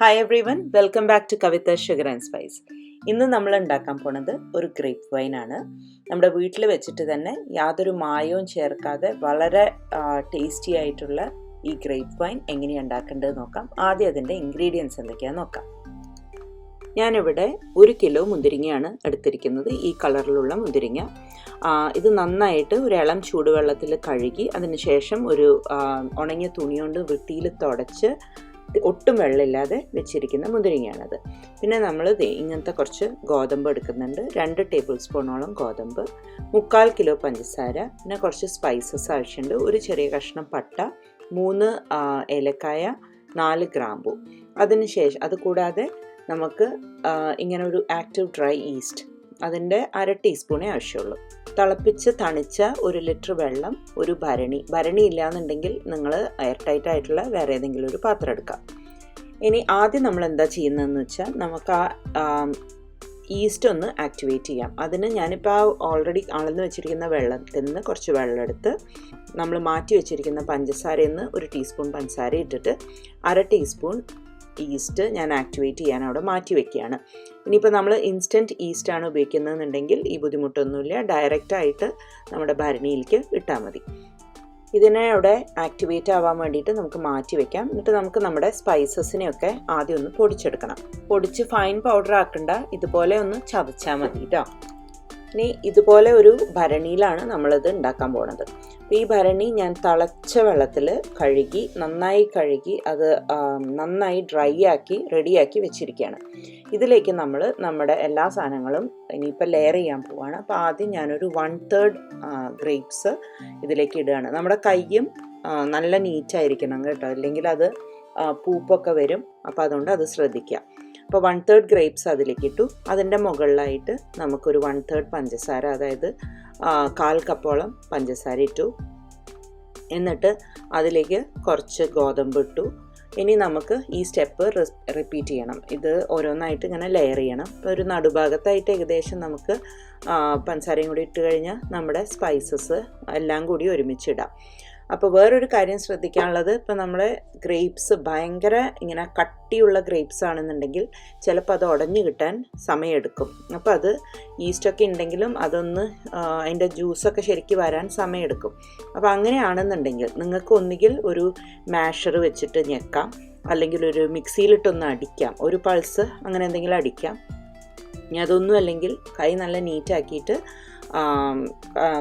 Hi everyone, welcome back to Kavitha Sugar and Spice. ഇന്ന് നമ്മൾ ഉണ്ടാക്കാൻ പോണത് ഒരു ഗ്രേപ്പ് വൈൻ ആണ്. നമ്മുടെ വീട്ടിൽ വെച്ചിട്ട് തന്നെ യാതൊരു മായവും ചേർക്കാതെ വളരെ ടേസ്റ്റി ആയിട്ടുള്ള ഈ ഗ്രേപ്പ് വൈൻ എങ്ങനെയാണ് ഉണ്ടാക്കേണ്ടത് നോക്കാം. ആദ്യം അതിൻ്റെ ഇൻഗ്രീഡിയൻസ് എന്തൊക്കെയാണെന്ന് നോക്കാം. ഞാനിവിടെ 1 കിലോ മുന്തിരിങ്ങയാണ് എടുത്തിരിക്കുന്നത്. ഈ കളറിലുള്ള മുന്തിരിങ്ങ. ഇത് നന്നായിട്ട് ഒരു ഇളം ചൂടുവെള്ളത്തിൽ കഴുകി അതിനുശേഷം ഒരു ഉണങ്ങിയ തുണി കൊണ്ട് വൃത്തിയിൽ തുടച്ച് ഒട്ടും വെള്ളമില്ലാതെ വെച്ചിരിക്കുന്ന മുന്തിരിങ്ങയാണത്. പിന്നെ നമ്മൾ ഇങ്ങനത്തെ കുറച്ച് ഗോതമ്പ് എടുക്കുന്നുണ്ട്. 2 ടേബിൾ സ്പൂണോളം ഗോതമ്പ്, 3/4 കിലോ പഞ്ചസാര, പിന്നെ കുറച്ച് സ്പൈസസ് ആവശ്യമുണ്ട്. ഒരു ചെറിയ കഷ്ണം പട്ട, 3 ഏലക്കായ, 4 ഗ്രാമ്പു. അതിനുശേഷം അതുകൂടാതെ നമുക്ക് ഇങ്ങനെ ഒരു ആക്റ്റീവ് ഡ്രൈ ഈസ്റ്റ്, അതിൻ്റെ 1/2 ടീസ്പൂണേ ആവശ്യമുള്ളൂ. തിളപ്പിച്ച് തണിച്ച 1 ലിറ്റർ വെള്ളം, ഒരു ഭരണി ഇല്ലാന്നുണ്ടെങ്കിൽ നിങ്ങൾ എയർ ടൈറ്റ് ആയിട്ടുള്ള വേറെ ഏതെങ്കിലും ഒരു പാത്രം എടുക്കാം. ഇനി ആദ്യം നമ്മൾ എന്താ ചെയ്യുന്നതെന്ന് വെച്ചാൽ നമുക്ക് ആ ഈസ്റ്റ് ഒന്ന് ആക്ടിവേറ്റ് ചെയ്യാം. അതിന് ഞാനിപ്പോൾ ഓൾറെഡി അളന്ന് വെച്ചിരിക്കുന്ന വെള്ളത്തിൽ നിന്ന് കുറച്ച് വെള്ളം എടുത്ത് നമ്മൾ മാറ്റി വെച്ചിരിക്കുന്ന പഞ്ചസാരയിൽ നിന്ന് 1 ടീസ്പൂൺ പഞ്ചസാര ഇട്ടിട്ട് 1/2 ടീസ്പൂൺ ഈസ്റ്റ് ഞാൻ ആക്ടിവേറ്റ് ചെയ്യാൻ അവിടെ മാറ്റി വെക്കുകയാണ്. ഇനിയിപ്പോൾ നമ്മൾ ഇൻസ്റ്റൻറ്റ് ഈസ്റ്റാണ് ഉപയോഗിക്കുന്നതെന്നുണ്ടെങ്കിൽ ഈ ബുദ്ധിമുട്ടൊന്നുമില്ല, ഡയറക്റ്റായിട്ട് നമ്മുടെ ഭരണിയിലേക്ക് ഇട്ടാൽ മതി. ഇതിനെ അവിടെ ആക്ടിവേറ്റ് ആവാൻ വേണ്ടിയിട്ട് നമുക്ക് മാറ്റി വെക്കാം. എന്നിട്ട് നമുക്ക് നമ്മുടെ സ്പൈസസിനെയൊക്കെ ആദ്യം ഒന്ന് പൊടിച്ചെടുക്കണം. പൊടിച്ച് ഫൈൻ പൗഡർ ആക്കണ്ട, ഇതുപോലെ ഒന്ന് ചതച്ചാൽ മതി കേട്ടോ. ഇനി ഇതുപോലെ ഒരു ഭരണിയിലാണ് നമ്മളിത് ഉണ്ടാക്കാൻ പോണത്. ഈ ഭരണി ഞാൻ തിളച്ച വെള്ളത്തിൽ നന്നായി കഴുകി അത് നന്നായി ഡ്രൈ ആക്കി റെഡിയാക്കി വെച്ചിരിക്കുകയാണ്. ഇതിലേക്ക് നമ്മൾ നമ്മുടെ എല്ലാ സാധനങ്ങളും ഇനിയിപ്പോൾ ലെയർ ചെയ്യാൻ പോവുകയാണ്. അപ്പോൾ ആദ്യം ഞാനൊരു 1/3 ഗ്രേപ്സ് ഇതിലേക്ക് ഇടുകയാണ്. നമ്മുടെ കയ്യും നല്ല നീറ്റായിരിക്കണം കേട്ടോ, അല്ലെങ്കിൽ അത് പൂപ്പൊക്കെ വരും. അപ്പോൾ അതുകൊണ്ട് അത് ശ്രദ്ധിക്കുക. അപ്പോൾ 1/3 ഗ്രേപ്സ് അതിലേക്ക് ഇട്ടു. അതിൻ്റെ മുകളിലായിട്ട് നമുക്കൊരു 1/3 പഞ്ചസാര, അതായത് 1/4 കപ്പോളം പഞ്ചസാര ഇട്ടു. എന്നിട്ട് അതിലേക്ക് കുറച്ച് ഗോതമ്പ് ഇട്ടു. ഇനി നമുക്ക് ഈ സ്റ്റെപ്പ് റിപ്പീറ്റ് ചെയ്യണം. ഇത് ഓരോന്നായിട്ട് ഇങ്ങനെ ലെയർ ചെയ്യണം. ഇപ്പോൾ ഒരു നടുഭാഗത്തായിട്ട് ഏകദേശം നമുക്ക് പഞ്ചസാരയും കൂടി ഇട്ട് കഴിഞ്ഞാൽ നമ്മുടെ സ്പൈസസ് എല്ലാം കൂടി ഒരുമിച്ചിടാം. അപ്പോൾ വേറൊരു കാര്യം ശ്രദ്ധിക്കാനുള്ളത്, ഇപ്പോൾ നമ്മുടെ ഗ്രേപ്സ് ഭയങ്കര ഇങ്ങനെ കട്ടിയുള്ള ഗ്രേപ്സ് ആണെന്നുണ്ടെങ്കിൽ ചിലപ്പോൾ അത് ഉടഞ്ഞു കിട്ടാൻ സമയമെടുക്കും. അപ്പോൾ അത് ഈസ്റ്റൊക്കെ ഉണ്ടെങ്കിലും അതൊന്ന് അതിൻ്റെ ജ്യൂസൊക്കെ ശരിക്കും വരാൻ സമയമെടുക്കും. അപ്പോൾ അങ്ങനെയാണെന്നുണ്ടെങ്കിൽ നിങ്ങൾക്ക് ഒന്നുകിൽ ഒരു മാഷർ വെച്ചിട്ട് ഞെക്കാം, അല്ലെങ്കിൽ ഒരു മിക്സിയിലിട്ടൊന്ന് അടിക്കാം, ഒരു പൾസ് അങ്ങനെ എന്തെങ്കിലും അടിക്കാം. ഇനി അതൊന്നും അല്ലെങ്കിൽ കൈ നല്ല നീറ്റാക്കിയിട്ട്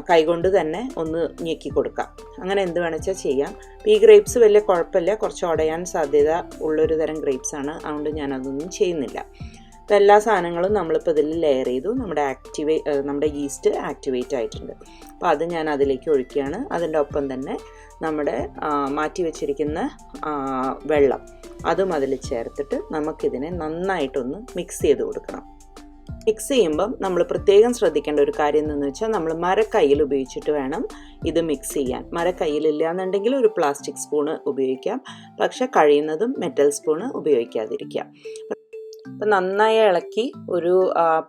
കൈകൊണ്ട് തന്നെ ഒന്ന് ഞെക്കി കൊടുക്കാം. അങ്ങനെ എന്ത് വേണമെച്ചാൽ ചെയ്യാം. ഈ ഗ്രേപ്സ് വലിയ കുഴപ്പമില്ല, കുറച്ച് ഉടയാൻ സാധ്യത ഉള്ളൊരു തരം ഗ്രേപ്സ് ആണ്, അതുകൊണ്ട് ഞാനതൊന്നും ചെയ്യുന്നില്ല. അപ്പോൾ എല്ലാ സാധനങ്ങളും നമ്മളിപ്പോൾ ഇതിൽ ലെയർ ചെയ്തു. നമ്മുടെ ഈസ്റ്റ് ആക്ടിവേറ്റ് ആയിട്ടുണ്ട്. അപ്പോൾ അത് ഞാൻ അതിലേക്ക് ഒഴിക്കുകയാണ്. അതിൻ്റെ ഒപ്പം തന്നെ നമ്മുടെ മാറ്റി വെച്ചിരിക്കുന്ന വെള്ളം അതും അതിൽ ചേർത്തിട്ട് നമുക്കിതിനെ നന്നായിട്ടൊന്ന് മിക്സ് ചെയ്ത് കൊടുക്കണം. മിക്സ് ചെയ്യുമ്പം നമ്മൾ പ്രത്യേകം ശ്രദ്ധിക്കേണ്ട ഒരു കാര്യം എന്ന് വെച്ചാൽ നമ്മൾ മരക്കയ്യിൽ ഉപയോഗിച്ചിട്ട് വേണം ഇത് മിക്സ് ചെയ്യാൻ. മരക്കയ്യിലില്ല എന്നുണ്ടെങ്കിൽ ഒരു പ്ലാസ്റ്റിക് സ്പൂണ് ഉപയോഗിക്കാം, പക്ഷെ കഴിയുന്നതും മെറ്റൽ സ്പൂണ് ഉപയോഗിക്കാതിരിക്കാം. അപ്പം നന്നായി ഇളക്കി ഒരു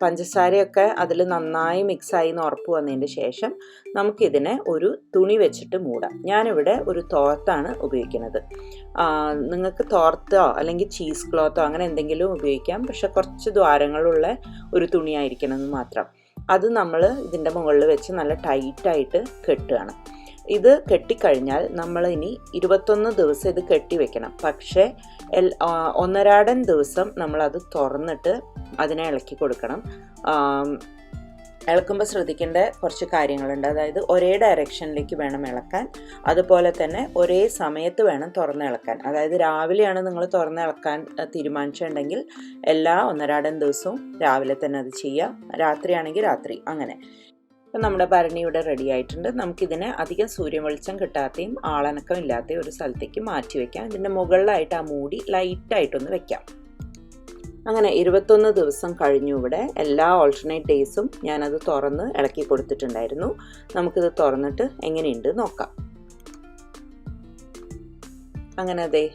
പഞ്ചസാരയൊക്കെ അതിൽ നന്നായി മിക്സായി എന്ന് ഉറപ്പ് വന്നതിന് ശേഷം നമുക്കിതിനെ ഒരു തുണി വെച്ചിട്ട് മൂടാം. ഞാനിവിടെ ഒരു തോർത്താണ് ഉപയോഗിക്കുന്നത്. നിങ്ങൾക്ക് തോർത്തോ അല്ലെങ്കിൽ ചീസ് ക്ലോത്തോ അങ്ങനെ എന്തെങ്കിലും ഉപയോഗിക്കാം, പക്ഷെ കുറച്ച് ദ്വാരങ്ങളുള്ള ഒരു തുണിയായിരിക്കണം എന്ന് മാത്രം. അത് നമ്മൾ ഇതിൻ്റെ മുകളിൽ വെച്ച് നല്ല ടൈറ്റായിട്ട് കെട്ടുകയാണ്. ഇത് കെട്ടിക്കഴിഞ്ഞാൽ നമ്മൾ ഇനി 21 ദിവസം ഇത് കെട്ടി വെക്കണം. പക്ഷേ 1.5 ദിവസം നമ്മളത് തുറന്നിട്ട് അതിനെ ഇളക്കി കൊടുക്കണം. ഇളക്കുമ്പോൾ ശ്രദ്ധിക്കേണ്ട കുറച്ച് കാര്യങ്ങളുണ്ട്. അതായത് ഒരേ ഡയറക്ഷനിലേക്ക് വേണം ഇളക്കാൻ, അതുപോലെ തന്നെ ഒരേ സമയത്ത് വേണം തുറന്ന് ഇളക്കാൻ. അതായത് രാവിലെയാണ് നിങ്ങൾ തുറന്ന് ഇളക്കാൻ തീരുമാനിച്ചിട്ടുണ്ടെങ്കിൽ എല്ലാ 1.5 ദിവസവും രാവിലെ തന്നെ അത് ചെയ്യാം, രാത്രിയാണെങ്കിൽ രാത്രി, അങ്ങനെ. അപ്പം നമ്മുടെ ഭരണി ഇവിടെ റെഡി ആയിട്ടുണ്ട്. നമുക്കിതിനെ അധികം സൂര്യവെളിച്ചം കിട്ടാത്തയും ആളനക്കം ഇല്ലാത്തയും ഒരു സ്ഥലത്തേക്ക് മാറ്റി വയ്ക്കാം. ഇതിൻ്റെ മുകളിലായിട്ട് ആ മൂടി ലൈറ്റായിട്ടൊന്ന് വെക്കാം. അങ്ങനെ 21 ദിവസം കഴിഞ്ഞു. ഇവിടെ എല്ലാ ഓൾട്ടർനേറ്റ് ഡേയ്സും ഞാനത് തുറന്ന് ഇളക്കി കൊടുത്തിട്ടുണ്ടായിരുന്നു. നമുക്കിത് തുറന്നിട്ട് എങ്ങനെയുണ്ട് നോക്കാം. അങ്ങനെ അതെ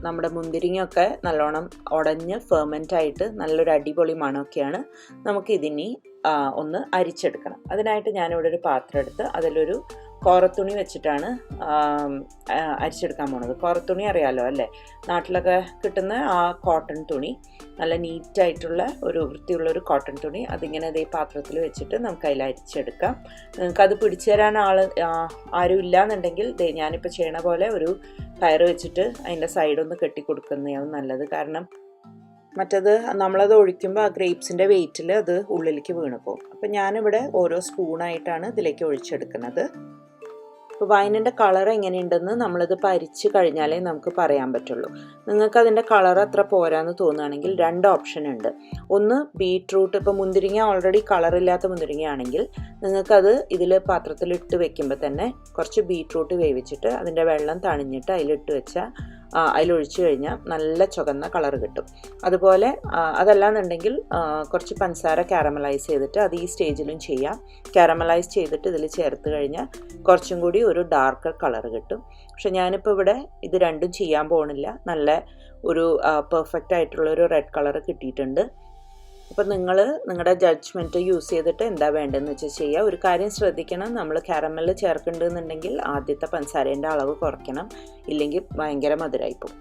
നമ്മുടെ മുന്തിരിങ്ങയൊക്കെ നല്ലോണം ഉടഞ്ഞ് ഫെർമെൻ്റ് ആയിട്ട് നല്ലൊരു അടിപൊളി മണമൊക്കെയാണ്. നമുക്കിതിനി ഒന്ന് അരിച്ചെടുക്കണം. അതിനായിട്ട് ഞാനിവിടെ ഒരു പാത്രം എടുത്ത് അതിലൊരു കോറത്തുണി വെച്ചിട്ടാണ് അരിച്ചെടുക്കാൻ പോണത്. കോറത്തുണി അറിയാലോ അല്ലേ, നാട്ടിലൊക്കെ കിട്ടുന്ന ആ കോട്ടൺ തുണി, നല്ല നീറ്റായിട്ടുള്ള ഒരു വൃത്തിയുള്ളൊരു കോട്ടൺ തുണി. അതിങ്ങനെ ഇതേ പാത്രത്തിൽ വെച്ചിട്ട് നമുക്ക് അതിൽ അരിച്ചെടുക്കാം. നിങ്ങൾക്കത് പിടിച്ചു തരാൻ ആരും ഇല്ലയെന്നുണ്ടെങ്കിൽ ഞാനിപ്പോൾ ചെയ്യണ പോലെ ഒരു കയറ് വെച്ചിട്ട് അതിൻ്റെ സൈഡൊന്ന് കെട്ടിക്കൊടുക്കുന്നതാവും നല്ലത്. കാരണം മറ്റത് നമ്മളത് ഒഴിക്കുമ്പോൾ ആ ഗ്രേപ്സിൻ്റെ വെയിറ്റിൽ അത് ഉള്ളിലേക്ക് വീണ് പോകും. അപ്പം ഞാനിവിടെ ഓരോ സ്പൂണായിട്ടാണ് ഇതിലേക്ക് ഒഴിച്ചെടുക്കുന്നത്. അപ്പോൾ വൈനിൻ്റെ കളർ എങ്ങനെയുണ്ടെന്ന് നമ്മളിത് പരിച്ച് കഴിഞ്ഞാലേ നമുക്ക് പറയാൻ പറ്റുള്ളൂ. നിങ്ങൾക്കതിൻ്റെ കളർ അത്ര പോരാന്ന് തോന്നുകയാണെങ്കിൽ 2 ഓപ്ഷൻ ഉണ്ട്. ഒന്ന് ബീട്രൂട്ട്, ഇപ്പോൾ മുന്തിരിങ്ങ ഓൾറെഡി കളറില്ലാത്ത മുന്തിരിങ്ങ ആണെങ്കിൽ നിങ്ങൾക്കത് ഇതിൽ പാത്രത്തിലിട്ട് വെക്കുമ്പോൾ തന്നെ കുറച്ച് ബീട്രൂട്ട് വേവിച്ചിട്ട് അതിൻ്റെ വെള്ളം തണിഞ്ഞിട്ട് അതിലിട്ട് വെച്ചാൽ അതിലൊഴിച്ചു കഴിഞ്ഞാൽ നല്ല ചുവന്ന കളർ കിട്ടും. അതുപോലെ അതല്ലാന്നുണ്ടെങ്കിൽ കുറച്ച് പഞ്ചസാര കാരമലൈസ് ചെയ്തിട്ട് അത് ഈ സ്റ്റേജിലും ചെയ്യാം. കാരമലൈസ് ചെയ്തിട്ട് ഇതിൽ ചേർത്ത് കഴിഞ്ഞാൽ കുറച്ചും കൂടി ഒരു ഡാർക്കർ കളർ കിട്ടും. പക്ഷെ ഞാനിപ്പോൾ ഇവിടെ ഇത് രണ്ടും ചെയ്യാൻ പോകണില്ല. നല്ല ഒരു പെർഫെക്റ്റ് ആയിട്ടുള്ളൊരു റെഡ് കളർ കിട്ടിയിട്ടുണ്ട്. അപ്പോൾ നിങ്ങൾ നിങ്ങളുടെ ജഡ്ജ്മെൻറ്റ് യൂസ് ചെയ്തിട്ട് എന്താ വേണ്ടതെന്ന് വെച്ചാൽ ചെയ്യുക. ഒരു കാര്യം ശ്രദ്ധിക്കണം, നമ്മൾ കാരമൽ ചേർക്കുന്നുണ്ടെന്നുണ്ടെങ്കിൽ ആദ്യത്തെ പഞ്ചസാരേൻ്റെ അളവ് കുറയ്ക്കണം, ഇല്ലെങ്കിൽ ഭയങ്കര മധുരമായിപ്പോവും.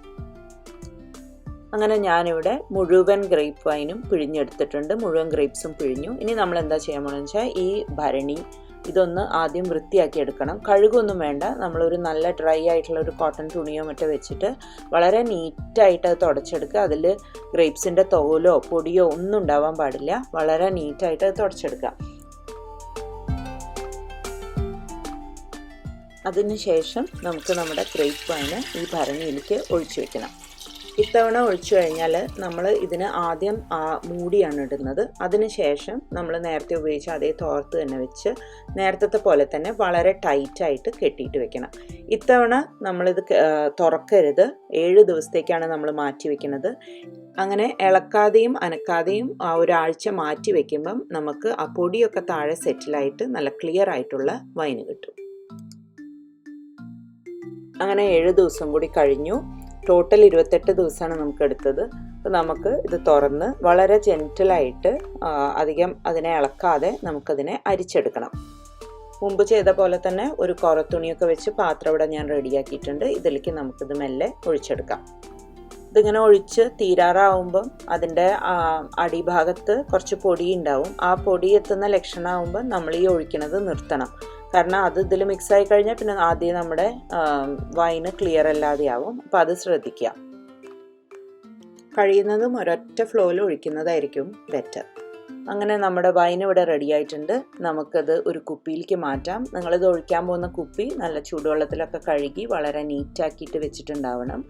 അങ്ങനെ ഞാനിവിടെ മുഴുവൻ ഗ്രേപ്പ് വൈനും പിഴിഞ്ഞെടുത്തിട്ടുണ്ട്. മുഴുവൻ ഗ്രേപ്സും പിഴിഞ്ഞു. ഇനി നമ്മൾ എന്താ ചെയ്യാൻ പോകുന്നത് വെച്ചാൽ ഈ ഭരണി ഇതൊന്ന് ആദ്യം വൃത്തിയാക്കി എടുക്കണം. കഴുകൊന്നും വേണ്ട. നമ്മളൊരു നല്ല ഡ്രൈ ആയിട്ടുള്ള ഒരു കോട്ടൺ തുണിയോ മറ്റോ വെച്ചിട്ട് വളരെ നീറ്റായിട്ട് അത് തുടച്ചെടുക്കുക. അതിൽ ഗ്രേപ്സിൻ്റെ തോലോ പൊടിയോ ഒന്നും ഉണ്ടാവാൻ പാടില്ല. വളരെ നീറ്റായിട്ട് അത് തുടച്ചെടുക്കുക. അതിനുശേഷം നമുക്ക് നമ്മുടെ ഗ്രേപ്പ് വൈന് ഈ ഭരണിയിലേക്ക് ഒഴിച്ചു വെക്കണം. ഇത്തവണ ഒഴിച്ചു കഴിഞ്ഞാൽ നമ്മൾ ഇതിന് ആദ്യം മൂടിയാണ് ഇടുന്നത്. അതിനുശേഷം നമ്മൾ നേരത്തെ ഉപയോഗിച്ച അതേ തോർത്ത് തന്നെ വെച്ച് നേരത്തെ പോലെ തന്നെ വളരെ ടൈറ്റായിട്ട് കെട്ടിയിട്ട് വെക്കണം. ഇത്തവണ നമ്മളിത് തുറക്കരുത്. 7 ദിവസത്തേക്കാണ് നമ്മൾ മാറ്റി വെക്കുന്നത്. അങ്ങനെ ഇളക്കാതെയും അനക്കാതെയും ഒരാഴ്ച മാറ്റി വെക്കുമ്പം നമുക്ക് ആ പൊടിയൊക്കെ താഴെ സെറ്റിലായിട്ട് നല്ല ക്ലിയർ ആയിട്ടുള്ള വൈന് കിട്ടും. അങ്ങനെ 7 ദിവസം കൂടി കഴിഞ്ഞു. ടോട്ടൽ 28 ദിവസമാണ് നമുക്ക് എടുത്തത്. അപ്പോൾ നമുക്ക് ഇത് തുറന്ന് വളരെ ജെൻറ്റിലായിട്ട് അധികം അതിനെ ഇളക്കാതെ നമുക്കതിനെ അരിച്ചെടുക്കണം. മുമ്പ് ചെയ്ത പോലെ തന്നെ ഒരു കോറത്തുണിയൊക്കെ വെച്ച് പാത്രം ഇവിടെ ഞാൻ റെഡിയാക്കിയിട്ടുണ്ട്. ഇതിലേക്ക് നമുക്കിത് മെല്ലെ ഒഴിച്ചെടുക്കാം. ഇതിങ്ങനെ ഒഴിച്ച് തീരാറാവുമ്പം അതിൻ്റെ അടിഭാഗത്ത് കുറച്ച് പൊടി ഉണ്ടാവും. ആ പൊടി എത്തുന്ന ലക്ഷണമാകുമ്പോൾ നമ്മൾ ഈ ഒഴിക്കുന്നത് നിർത്തണം. കാരണം അത് ഇതിൽ മിക്സായി കഴിഞ്ഞാൽ പിന്നെ ആദ്യം നമ്മുടെ വൈന് ക്ലിയർ അല്ലാതെയാവും. അപ്പോൾ അത് ശ്രദ്ധിക്കുക. കഴിയുന്നതും ഒരൊറ്റ ഫ്ലോയിൽ ഒഴിക്കുന്നതായിരിക്കും ബെറ്റർ. അങ്ങനെ നമ്മുടെ വൈൻ ഇവിടെ റെഡി ആയിട്ടുണ്ട്. നമുക്കത് ഒരു കുപ്പിയിലേക്ക് മാറ്റാം. നിങ്ങളിത് ഒഴിക്കാൻ പോകുന്ന കുപ്പി നല്ല ചൂടുവെള്ളത്തിലൊക്കെ കഴുകി വളരെ നീറ്റാക്കിയിട്ട് വെച്ചിട്ടുണ്ടാവണം.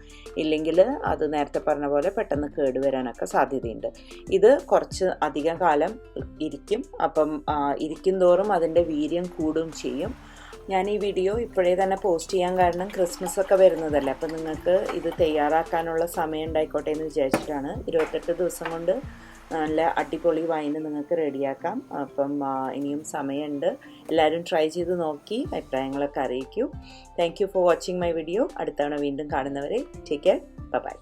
ഇല്ലെങ്കിൽ അത് നേരത്തെ പറഞ്ഞ പോലെ പെട്ടെന്ന് കേടുവരാനൊക്കെ സാധ്യതയുണ്ട്. ഇത് കുറച്ച് അധികം കാലം ഇരിക്കും. അപ്പം ഇരിക്കും തോറും അതിൻ്റെ വീര്യം കൂടുകയും ചെയ്യും. ഞാൻ ഈ വീഡിയോ ഇപ്പോഴേ തന്നെ പോസ്റ്റ് ചെയ്യാൻ കാരണം ക്രിസ്മസ് ഒക്കെ വരുന്നതല്ലേ. അപ്പം നിങ്ങൾക്ക് ഇത് തയ്യാറാക്കാനുള്ള സമയം ഉണ്ടായിക്കോട്ടെ എന്ന് വിചാരിച്ചിട്ടാണ്. 28 ദിവസം കൊണ്ട് നല്ല അടിപൊളി വൈന് നിങ്ങൾക്ക് റെഡിയാക്കാം. അപ്പം ഇനിയും സമയമുണ്ട്. എല്ലാവരും ട്രൈ ചെയ്ത് നോക്കി അഭിപ്രായങ്ങളൊക്കെ അറിയിക്കൂ. Thank you for watching my video. അടുത്തവണ വീണ്ടും കാണുന്നവരെ ടേക്ക് കെയർ. ബൈ.